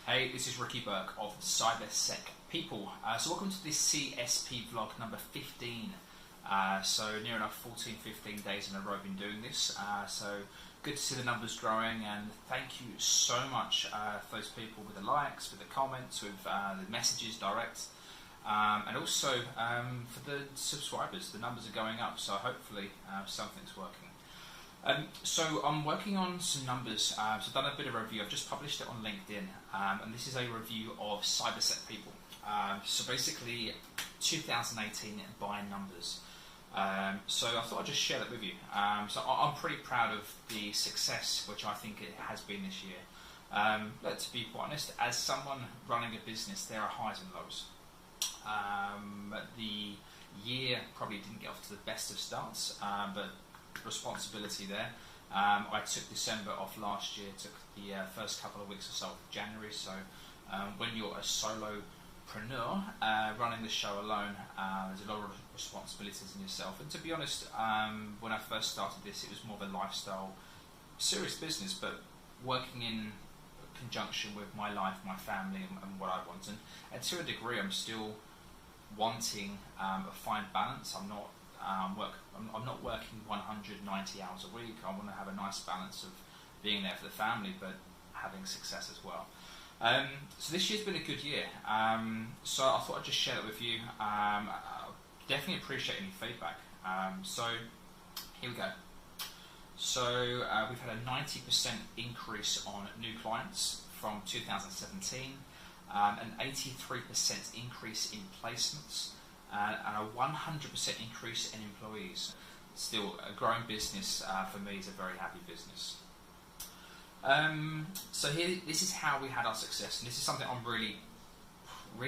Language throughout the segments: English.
Hey, this is Ricky Burke of CyberSec People. So welcome to this CSP vlog number 15. So near enough 14, 15 days in a row been doing this. So good to see the numbers growing, and thank you so much for those people with the likes, with the comments, with the messages direct. And also for the subscribers, the numbers are going up, so hopefully something's working. So I'm working on some numbers, so I've done a bit of a review. I've just published it on LinkedIn, and this is a review of CyberSec People. So basically 2018 by numbers. So I thought I'd just share that with you. So I'm pretty proud of the success which I think it has been this year. But to be quite honest, as someone running a business, there are highs and lows. The year probably didn't get off to the best of starts, but responsibility there. I took December off last year, took the first couple of weeks or so of January, so when you're a solopreneur running the show alone, there's a lot of responsibilities in yourself, and to be honest, when I first started this, it was more of a lifestyle, serious business, but working in conjunction with my life, my family, and what I want, and to a degree I'm still wanting a fine balance. I'm not working 190 hours a week. I want to have a nice balance of being there for the family, but having success as well. So this year's been a good year. So I thought I'd just share that with you. I definitely appreciate any feedback. So here we go. So we've had a 90% increase on new clients from 2017, an 83% increase in placements, and a 100% increase in employees. Still, a growing business for me is a very happy business. So here, this is how we had our success, and this is something I'm really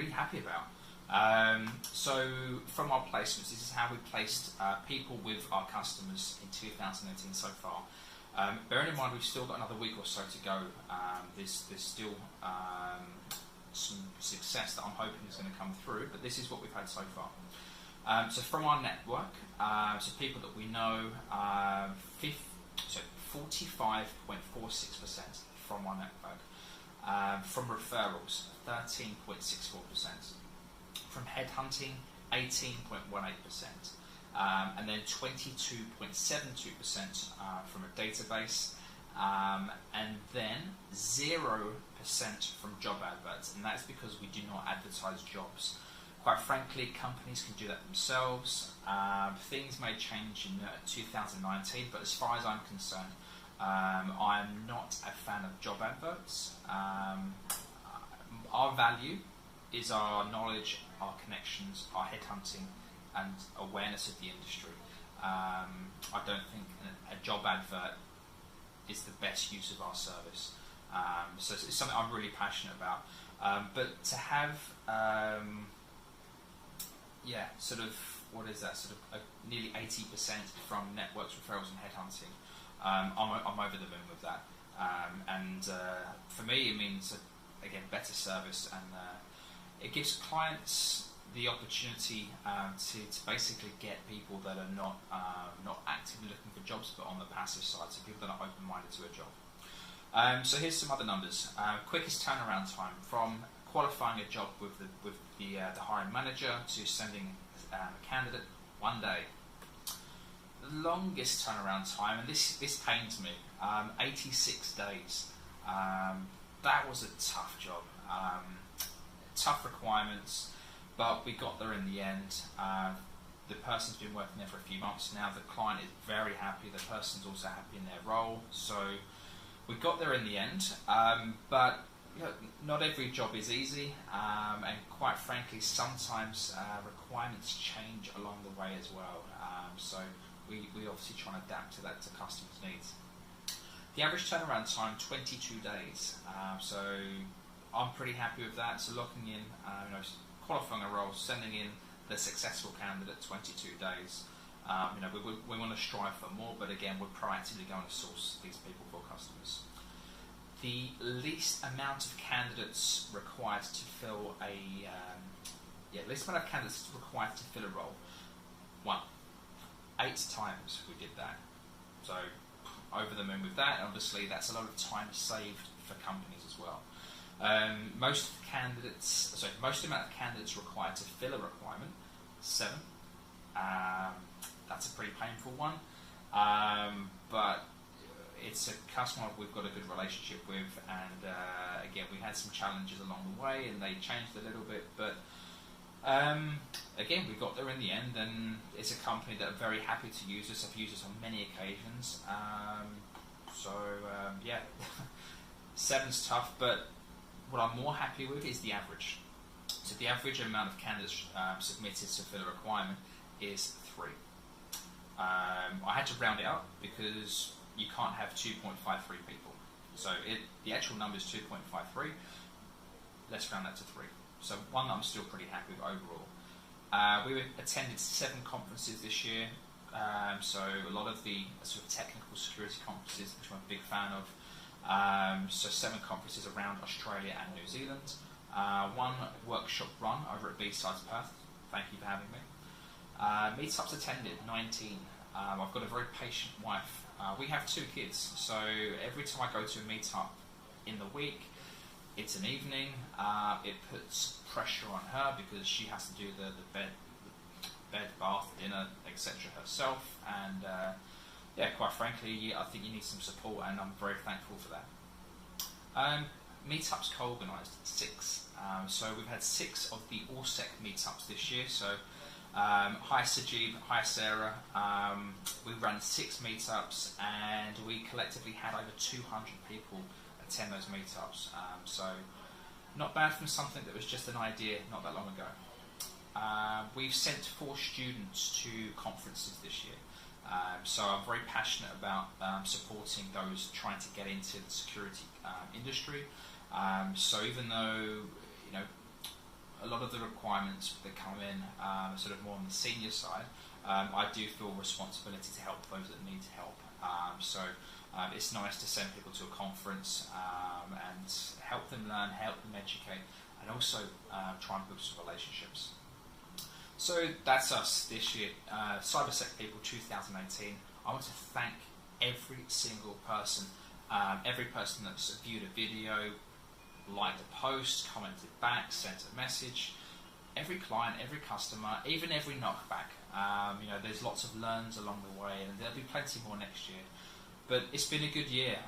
happy about. So from our placements, this is how we placed people with our customers in 2018 so far. Bearing in mind we've still got another week or so to go, there's still some success that I'm hoping is going to come through, but this is what we've had so far. So from our network, so people that we know, 45.46% from our network. From referrals, 13.64%. From headhunting, 18.18%. And then 22.72% from a database, and then 0% from job adverts, and that's because we do not advertise jobs. Quite frankly, companies can do that themselves. Things may change in 2019, but as far as I'm concerned, I'm not a fan of job adverts. Our value is our knowledge, our connections, our headhunting, and awareness of the industry. I don't think a job advert is the best use of our service. So it's something I'm really passionate about. But to have, sort of, what is that? Sort of nearly 80% from networks, referrals, and headhunting. I'm over the moon with that. And for me, it means again better service, and it gives clients the opportunity to basically get people that are not actively looking for jobs, but on the passive side, so people that are open-minded to a job. So here's some other numbers. Quickest turnaround time from qualifying a job with the hiring manager to sending a candidate, 1 day. The longest turnaround time, and this pains me, 86 days. That was a tough job, tough requirements, but we got there in the end. The person's been working there for a few months now. The client is very happy. The person's also happy in their role. So we got there in the end. But not every job is easy. And quite frankly, sometimes requirements change along the way as well. So we obviously try and adapt to that, to customers' needs. The average turnaround time, 22 days. So I'm pretty happy with that. So locking in, qualifying a role, sending in the successful candidate, 22 days. We want to strive for more, but again, we're proactively going to source these people for customers. The least amount of candidates required to fill a role. 1. 8 times we did that. So over the moon with that. Obviously, that's a lot of time saved for companies as well. Most amount of candidates required to fill a requirement, 7. That's a pretty painful one, but it's a customer we've got a good relationship with, and again, we had some challenges along the way, and they changed a little bit, but again, we got there in the end, and it's a company that are very happy to use us. I've used us on many occasions, yeah, 7's tough, but what I'm more happy with is the average. So the average amount of candidates submitted to fill a requirement is 3. I had to round it up because you can't have 2.53 people. So the actual number is 2.53. Let's round that to 3. So one that I'm still pretty happy with overall. We attended 7 conferences this year. So a lot of the sort of technical security conferences, which I'm a big fan of. So 7 conferences around Australia and New Zealand. 1 workshop run over at B-Sides Perth. Thank you for having me. Meetups attended, 19. I've got a very patient wife. We have 2 kids, so every time I go to a meetup in the week, it's an evening. It puts pressure on her because she has to do the bed, bath, dinner, etc. herself, and yeah, quite frankly, I think you need some support, and I'm very thankful for that. Meetups co-organised, 6. So we've had 6 of the AllSec meetups this year. So hi Sajib, hi Sarah. We ran 6 meetups, and we collectively had over 200 people attend those meetups. So not bad from something that was just an idea not that long ago. We've sent 4 students to conferences this year. So I'm very passionate about supporting those trying to get into the security industry. So even though a lot of the requirements that come in sort of more on the senior side, I do feel responsibility to help those that need help. So it's nice to send people to a conference and help them learn, help them educate, and also try and build some relationships. So that's us this year, CyberSec People 2018. I want to thank every single person that's viewed a video, liked a post, commented back, sent a message, every client, every customer, even every knockback. There's lots of learns along the way, and there'll be plenty more next year. But it's been a good year,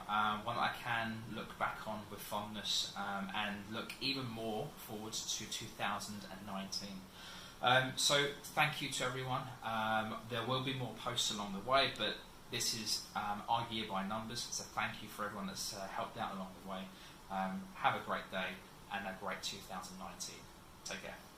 one that I can look back on with fondness and look even more forward to 2019. So thank you to everyone. There will be more posts along the way, but this is our year by numbers, so thank you for everyone that's helped out along the way. Have a great day and a great 2019. Take care.